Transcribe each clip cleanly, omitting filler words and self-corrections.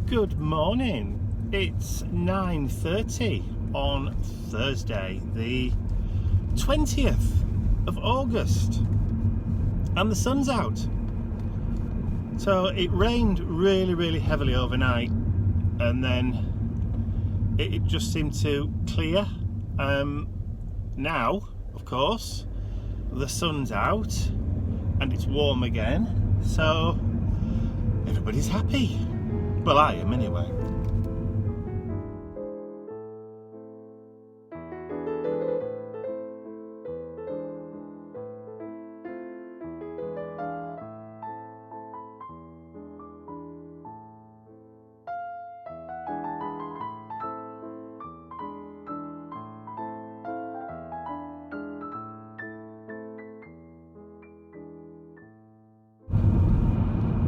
Good morning. It's 9:30 on Thursday, the 20th of August, and the sun's out. So it rained really heavily overnight, and then it just seemed to clear. Now, of course, the sun's out and it's warm again, so everybody's happy. Well, I am anyway.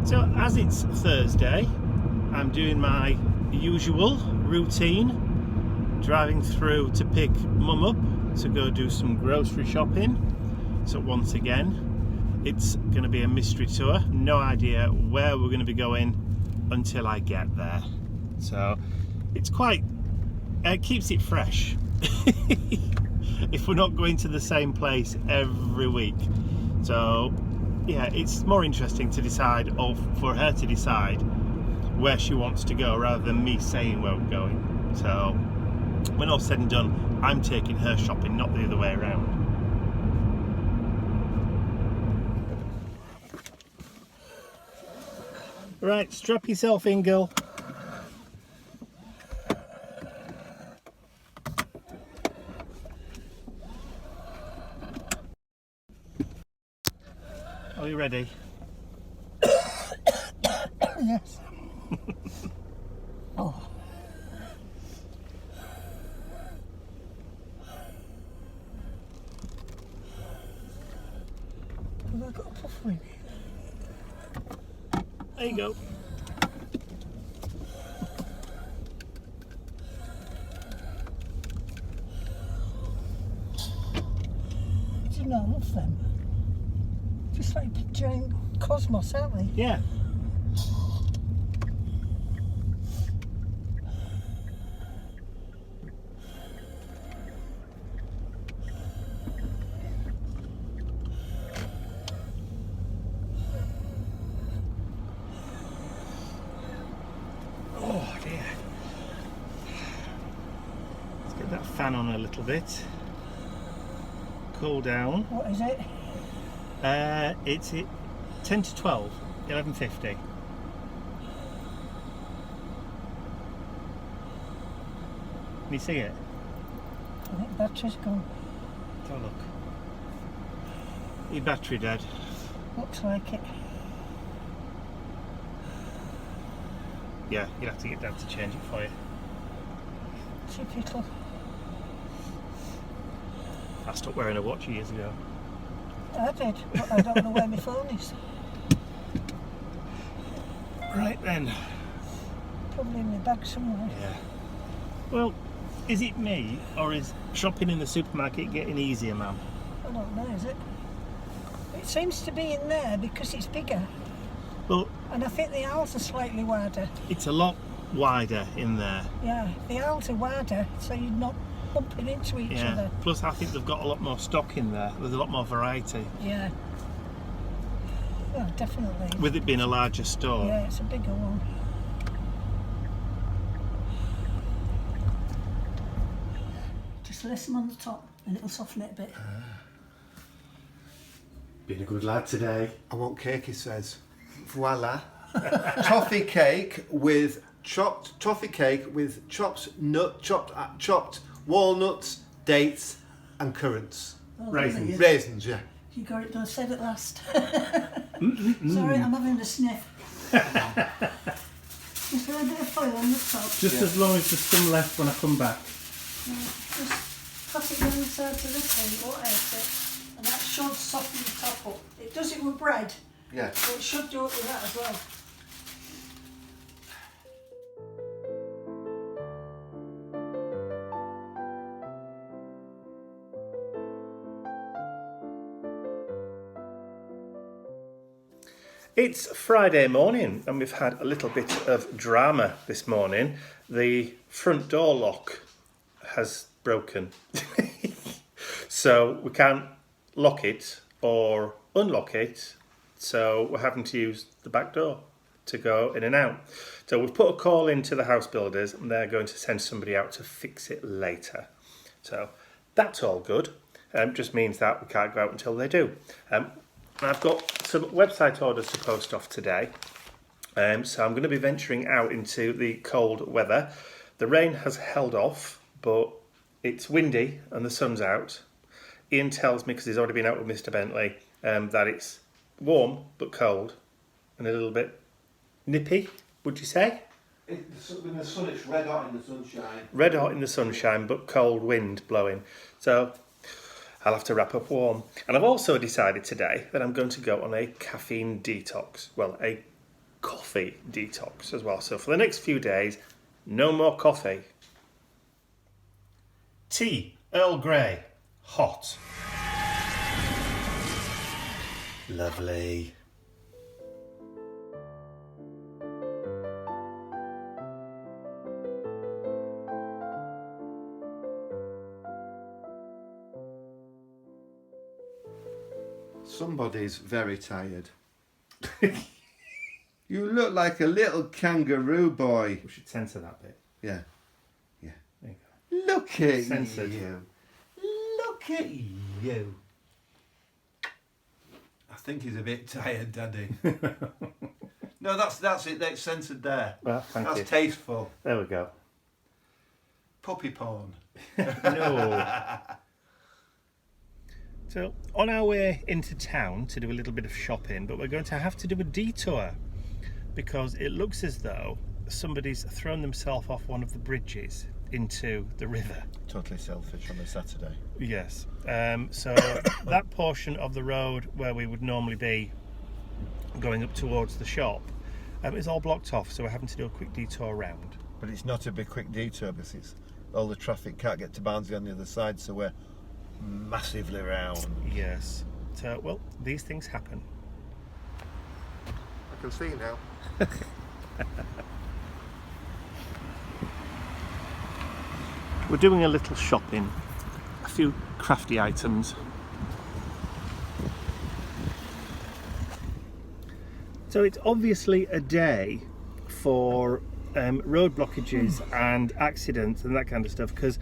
So as it's Thursday, I'm doing my usual routine, driving through to pick Mum up to go do some grocery shopping. So once again, it's going to be a mystery tour. No idea where we're going to be going until I get there. So it's quite, it keeps it fresh if we're not going to the same place every week. So yeah, it's more interesting to decide, or for her to decide where she wants to go rather than me saying where we're going. So when all's said and done, I'm taking her shopping, not the other way around. Right, strap yourself in, girl. Are you ready? Yes. Oh. Have I got a puff with me? There you go. Do you know, I love them. Just like a giant cosmos, aren't they? Yeah. Oh dear. Let's get that fan on a little bit. Cool down. What is it? It's 10 to 12, 11:50. Can you see it? I think battery's gone. Let's have a look. Your battery dead. Looks like it. Yeah, you'll have to get Dad to change it for you. Typical. I stopped wearing a watch years ago. I did, but I don't know where my phone is. Right then. Probably in my bag somewhere. Yeah. Well, is it me, or is shopping in the supermarket getting easier, Mum? I don't know, is it? It seems to be in there because it's bigger. Well, And I think the aisles are slightly wider. it's a lot wider in there. Yeah, the aisles are wider, so you're not bumping into each Yeah. other. Plus, I think they've got a lot more stock in there. There's a lot more variety. Yeah. Yeah, definitely. With it being a larger store. Yeah, it's a bigger one. Just listen on the top and it'll soften it a bit. Been a good lad today. I want cake, he says. Voila. Toffee cake with chopped chopped walnuts, dates and currants. Oh, Raisins. really? Raisins, yeah. You got it done, said it last. Sorry, I'm having a sniff. Is there a bit of foil on the top? Just as long as there's some left when I come back. Just pass it down the sides of this thing, won't hurt it. And that should soften the top up. It does it with bread, Yeah. but it should do it with that as well. It's Friday morning and we've had a little bit of drama this morning. The front door lock has broken. So we can't lock it or unlock it. So we're having to use the back door to go in and out. So we've put a call into the house builders and they're going to send somebody out to fix it later. So that's all good. Just means that we can't go out until they do. I've got some website orders to post off today. So I'm going to be venturing out into the cold weather. The rain has held off, but it's windy and the sun's out. Ian tells me, because he's already been out with Mr. Bentley, that it's warm but cold and a little bit nippy, would you say? In the sun, it's red hot in the sunshine. Red hot in the sunshine, but cold wind blowing. So I'll have to wrap up warm. And I've also decided today that I'm going to go on a caffeine detox. Well, a coffee detox as well. So for the next few days, no more coffee. Tea, Earl Grey, hot. Lovely. Somebody's very tired. You look like a little kangaroo boy. We should censor that bit. Yeah. There you go. Look at Censored. you. Look at you. I think he's a bit tired, Daddy. No, that's it. That's censored there. Well, thank you. That's tasteful. There we go. Puppy porn. No. So, on our way into town to do a little bit of shopping, but we're going to have to do a detour because it looks as though somebody's thrown themselves off one of the bridges into the river. Totally selfish on a Saturday. Yes. So that portion of the road where we would normally be going up towards the shop is all blocked off, so we're having to do a quick detour round. But it's not a big quick detour because it's all the traffic can't get to Barnsley on the other side, so we're massively round. Yes. So, well, these things happen. I can see now. We're doing a little shopping, a few crafty items. So it's obviously a day for road blockages and accidents and that kind of stuff, because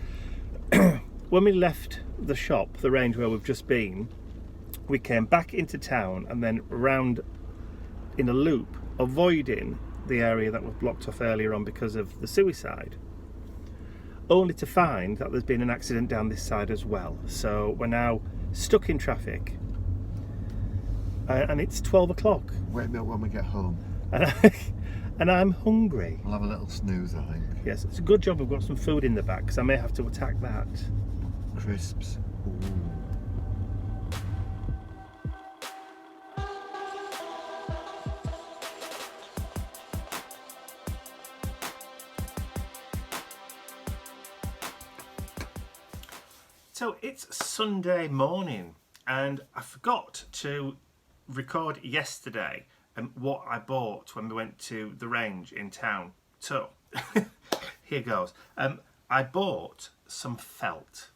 when we left the shop, the range where we've just been, we came back into town and then round in a loop, avoiding the area that was blocked off earlier on because of the suicide, only to find that there's been an accident down this side as well. So we're now stuck in traffic and it's 12 o'clock. Wait a minute when we get home. And I'm hungry. We'll have a little snooze, I think. Yes, it's a good job we've got some food in the back because I may have to attack that. Crisps. Ooh. So it's Sunday morning and I forgot to record yesterday what I bought when we went to the range in town. So here goes. I bought some felt.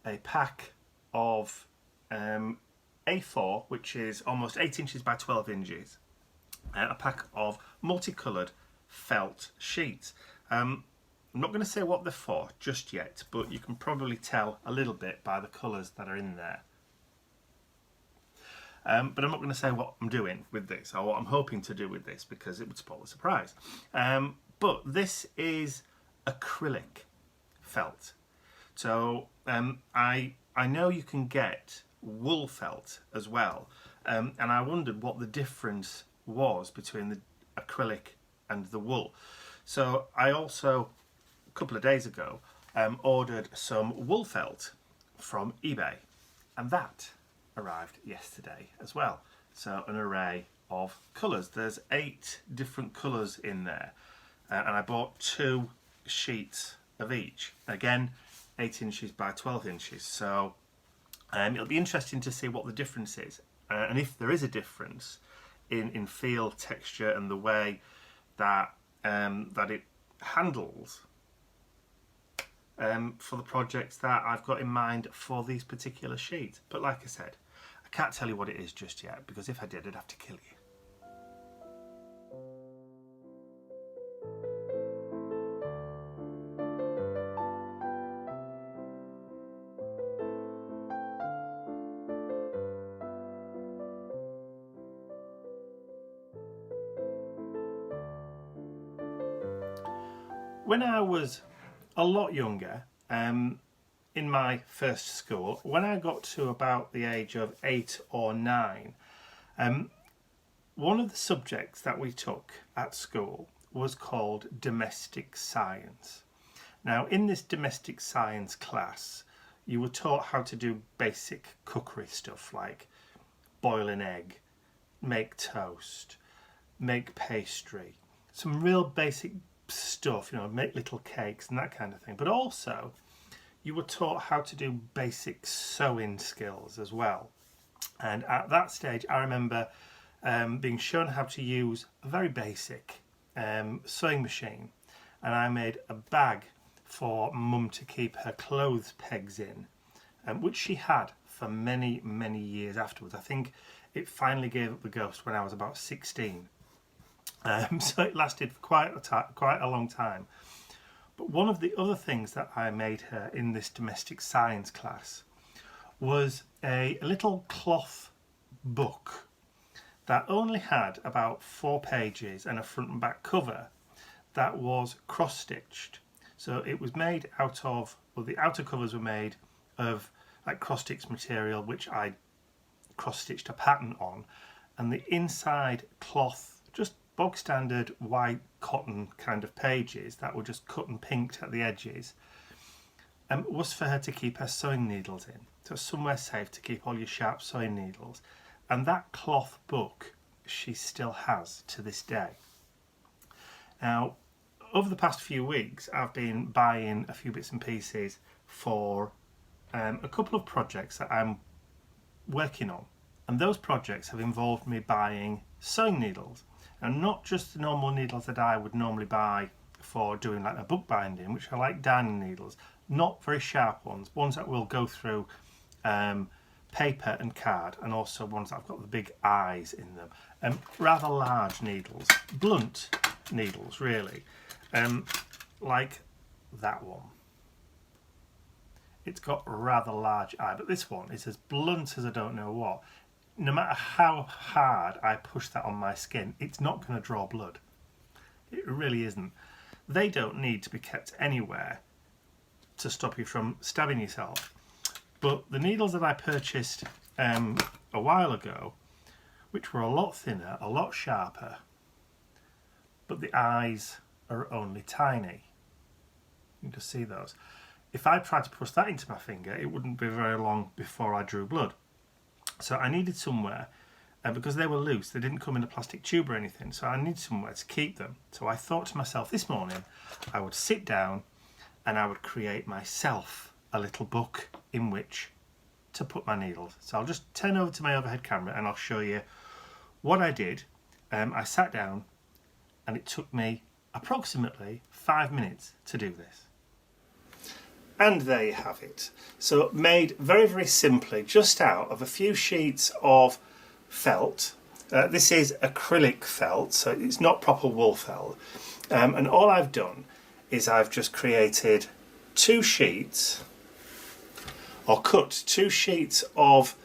A pack of A4, which is almost 8 inches by 12 inches. A pack of multicoloured felt sheets. I'm not going to say what they're for just yet, but you can probably tell a little bit by the colours that are in there. But I'm not going to say what I'm doing with this or what I'm hoping to do with this because it would spoil the surprise. But this is acrylic felt. So I know you can get wool felt as well, and I wondered what the difference was between the acrylic and the wool. So I also, a couple of days ago, ordered some wool felt from eBay, and that arrived yesterday as well. So an array of colours. There's 8 different colours in there, and I bought 2 sheets of each. Again, 8 inches by 12 inches. So it'll be interesting to see what the difference is. and if there is a difference in feel, texture, and the way that that it handles for the projects that I've got in mind for these particular sheets. But like I said, I can't tell you what it is just yet, because if I did, I'd have to kill you. When I was a lot younger, in my first school, when I got to about the age of 8 or 9, one of the subjects that we took at school was called domestic science. Now, in this domestic science class, you were taught how to do basic cookery stuff like boil an egg, make toast, make pastry, some real basic stuff, you know, make little cakes and that kind of thing. But also, you were taught how to do basic sewing skills as well. And at that stage, I remember being shown how to use a very basic sewing machine. And I made a bag for Mum to keep her clothes pegs in, which she had for many, many years afterwards. I think it finally gave up the ghost when I was about 16. So it lasted for quite a long time. But one of the other things that I made her in this domestic science class was a little cloth book that only had about 4 pages and a front and back cover that was cross-stitched. So it was made out of, well, the outer covers were made of like cross-stitched material, which I cross-stitched a pattern on, and the inside cloth, just bog standard white cotton kind of pages that were just cut and pinked at the edges, was for her to keep her sewing needles in. So somewhere safe to keep all your sharp sewing needles. And that cloth book she still has to this day. Now, over the past few weeks, I've been buying a few bits and pieces for a couple of projects that I'm working on. And those projects have involved me buying sewing needles. And not just the normal needles that I would normally buy for doing like a book binding, which are like darning needles, not very sharp ones that will go through paper and card, and also ones that have got the big eyes in them. Rather large needles, blunt needles really, like that one. It's got a rather large eye, but this one is as blunt as I don't know what. No matter how hard I push that on my skin, it's not going to draw blood. It really isn't. They don't need to be kept anywhere to stop you from stabbing yourself. But the needles that I purchased a while ago, which were a lot thinner, a lot sharper, but the eyes are only tiny. You can just see those. If I tried to push that into my finger, it wouldn't be very long before I drew blood. So I needed somewhere, because they were loose, they didn't come in a plastic tube or anything, so I needed somewhere to keep them. So I thought to myself this morning, I would sit down and I would create myself a little book in which to put my needles. So I'll just turn over to my overhead camera and I'll show you what I did. I sat down and it took me approximately 5 minutes to do this. And there you have it. So made very, very simply, just out of a few sheets of felt. This is acrylic felt, so it's not proper wool felt. And all I've done is I've just created 2 sheets, or cut 2 sheets of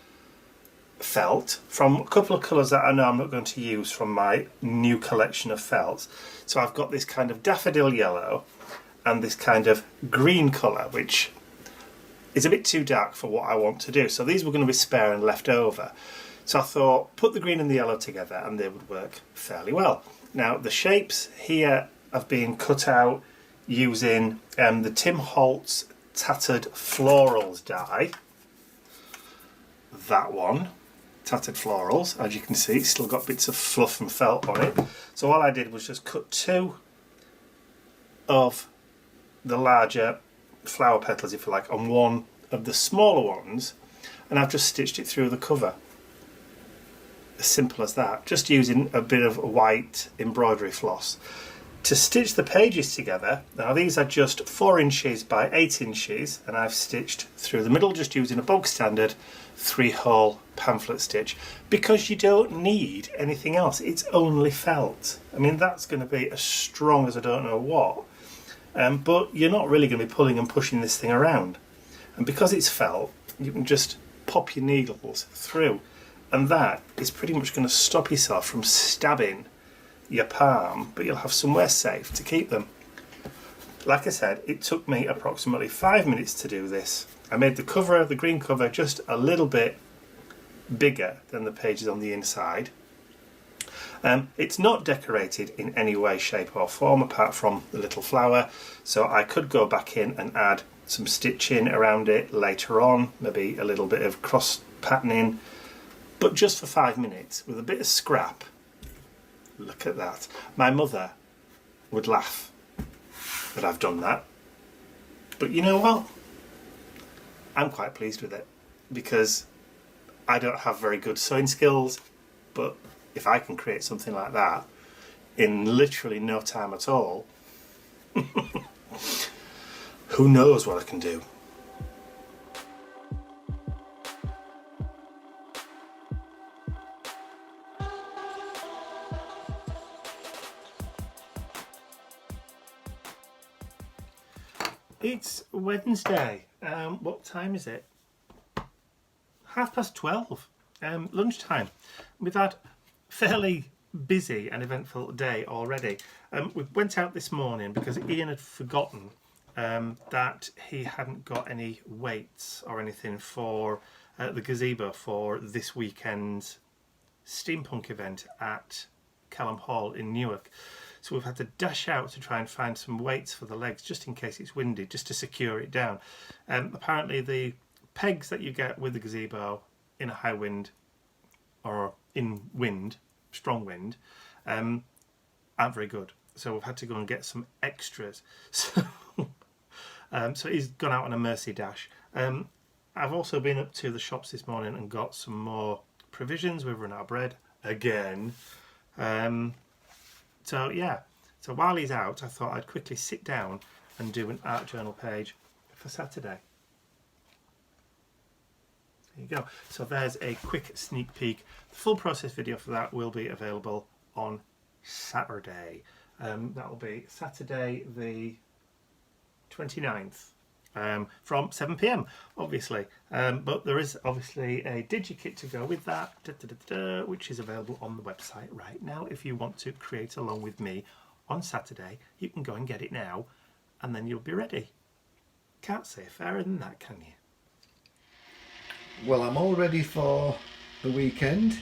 felt from a couple of colours that I know I'm not going to use from my new collection of felts. So I've got this kind of daffodil yellow and this kind of green colour, which is a bit too dark for what I want to do. So these were going to be spare and left over. So I thought, put the green and the yellow together and they would work fairly well. Now the shapes here have been cut out using the Tim Holtz Tattered Florals die. That one, Tattered Florals, as you can see, it's still got bits of fluff and felt on it. So all I did was just cut 2 of the larger flower petals, if you like, on 1 of the smaller ones, and I've just stitched it through the cover. as simple as that, just using a bit of white embroidery floss. To stitch the pages together, now these are just 4 inches by 8 inches, and I've stitched through the middle just using a bog standard 3-hole pamphlet stitch, because you don't need anything else. It's only felt. I mean, that's going to be as strong as I don't know what, but you're not really going to be pulling and pushing this thing around. And because it's felt, you can just pop your needles through, and that is pretty much going to stop yourself from stabbing your palm, but you'll have somewhere safe to keep them. Like I said, it took me approximately 5 minutes to do this. I made the cover, the green cover, just a little bit bigger than the pages on the inside. It's not decorated in any way, shape or form apart from the little flower, so I could go back in and add some stitching around it later on, maybe a little bit of cross patterning, but just for 5 minutes with a bit of scrap. Look at that. My mother would laugh that I've done that, but you know what? I'm quite pleased with it, because I don't have very good sewing skills, but if I can create something like that in literally no time at all, who knows what I can do. It's Wednesday. What time is it? 12:30. Lunchtime. We've had fairly busy and eventful day already. We went out this morning because Ian had forgotten that he hadn't got any weights or anything for the gazebo for this weekend's steampunk event at Kelham Hall in Newark. So we've had to dash out to try and find some weights for the legs, just in case it's windy, just to secure it down. Apparently the pegs that you get with the gazebo in a high wind or in wind, strong wind, aren't very good. So we've had to go and get some extras. So, so he's gone out on a mercy dash. I've also been up to the shops this morning and got some more provisions. We've run out of bread again. So yeah, so while he's out, I thought I'd quickly sit down and do an art journal page for Saturday. There you go. So there's a quick sneak peek. The full process video for that will be available on Saturday. That will be Saturday the 29th. From 7 PM, obviously, but there is obviously a digikit to go with that, which is available on the website right now. If you want to create along with me on Saturday, you can go and get it now, and then you'll be ready. Can't say fairer than that, can you? Well, I'm all ready for the weekend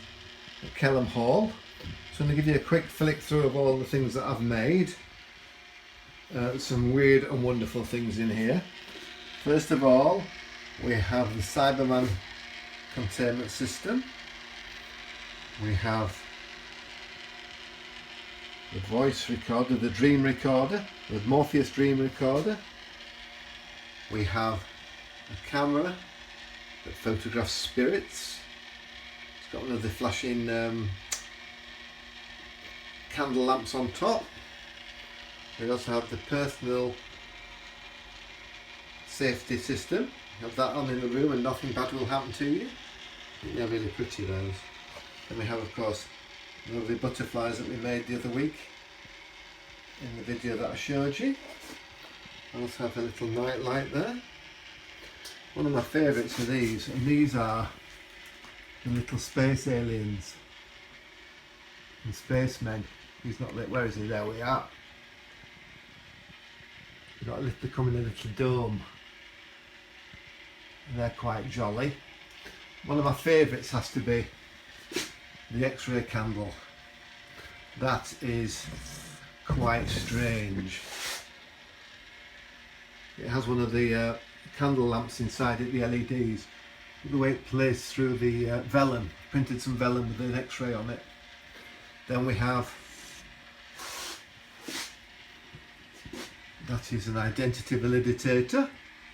at Kelham Hall, so I'm going to give you a quick flick through of all the things that I've made. Some weird and wonderful things in here. First of all, we have the Cyberman containment system. We have the voice recorder, the dream recorder, the Morpheus dream recorder. We have a camera that photographs spirits. It's got one of the flashing candle lamps on top. We also have the personal safety system. You have that on in the room and nothing bad will happen to you. They're really pretty, those. Then we have, of course, the lovely butterflies that we made the other week in the video that I showed you. I also have a little night light there. One of my favourites are these, and these are the little space aliens and spacemen. He's not lit. Where is he? There we are. They come in a little dome. And they're quite jolly. One of my favourites has to be the X-ray candle. That is quite strange. It has one of the candle lamps inside it, the LEDs. The way it plays through the vellum, printed some vellum with an X-ray on it. Then we have, that is an identity validator,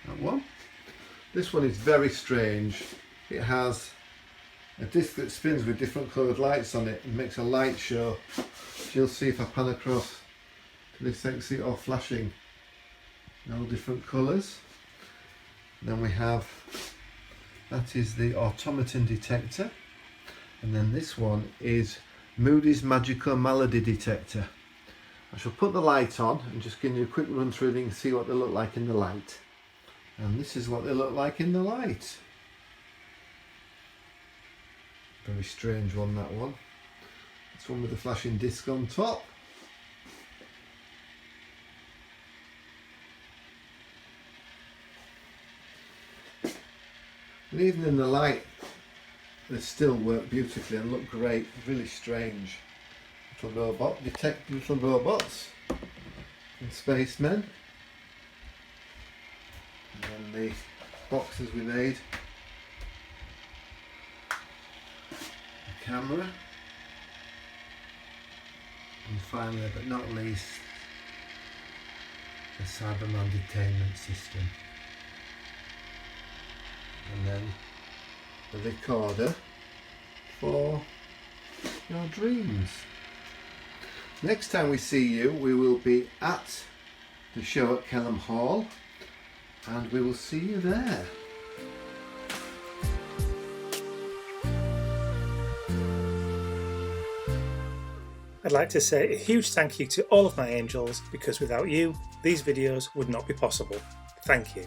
that one. This one is very strange. It has a disc that spins with different coloured lights on it and makes a light show. You'll see if I pan across to this, see it all flashing in all different colours. Then we have, that is the Automaton Detector, and then this one is Moody's Magical Melody Detector. I shall put the light on and just give you a quick run through and you can see what they look like in the light. And this is what they look like in the light. Very strange one, that one. This one with the flashing disc on top. And even in the light, they still work beautifully and look great. Really strange. Little robot, detect little robots and spacemen. And then the boxes we made. The camera. And finally, but not least, the Cyberman Containment system. And then the recorder for your dreams. Next time we see you, we will be at the show at Kelham Hall, and we will see you there. I'd like to say a huge thank you to all of my angels, because without you, these videos would not be possible. Thank you.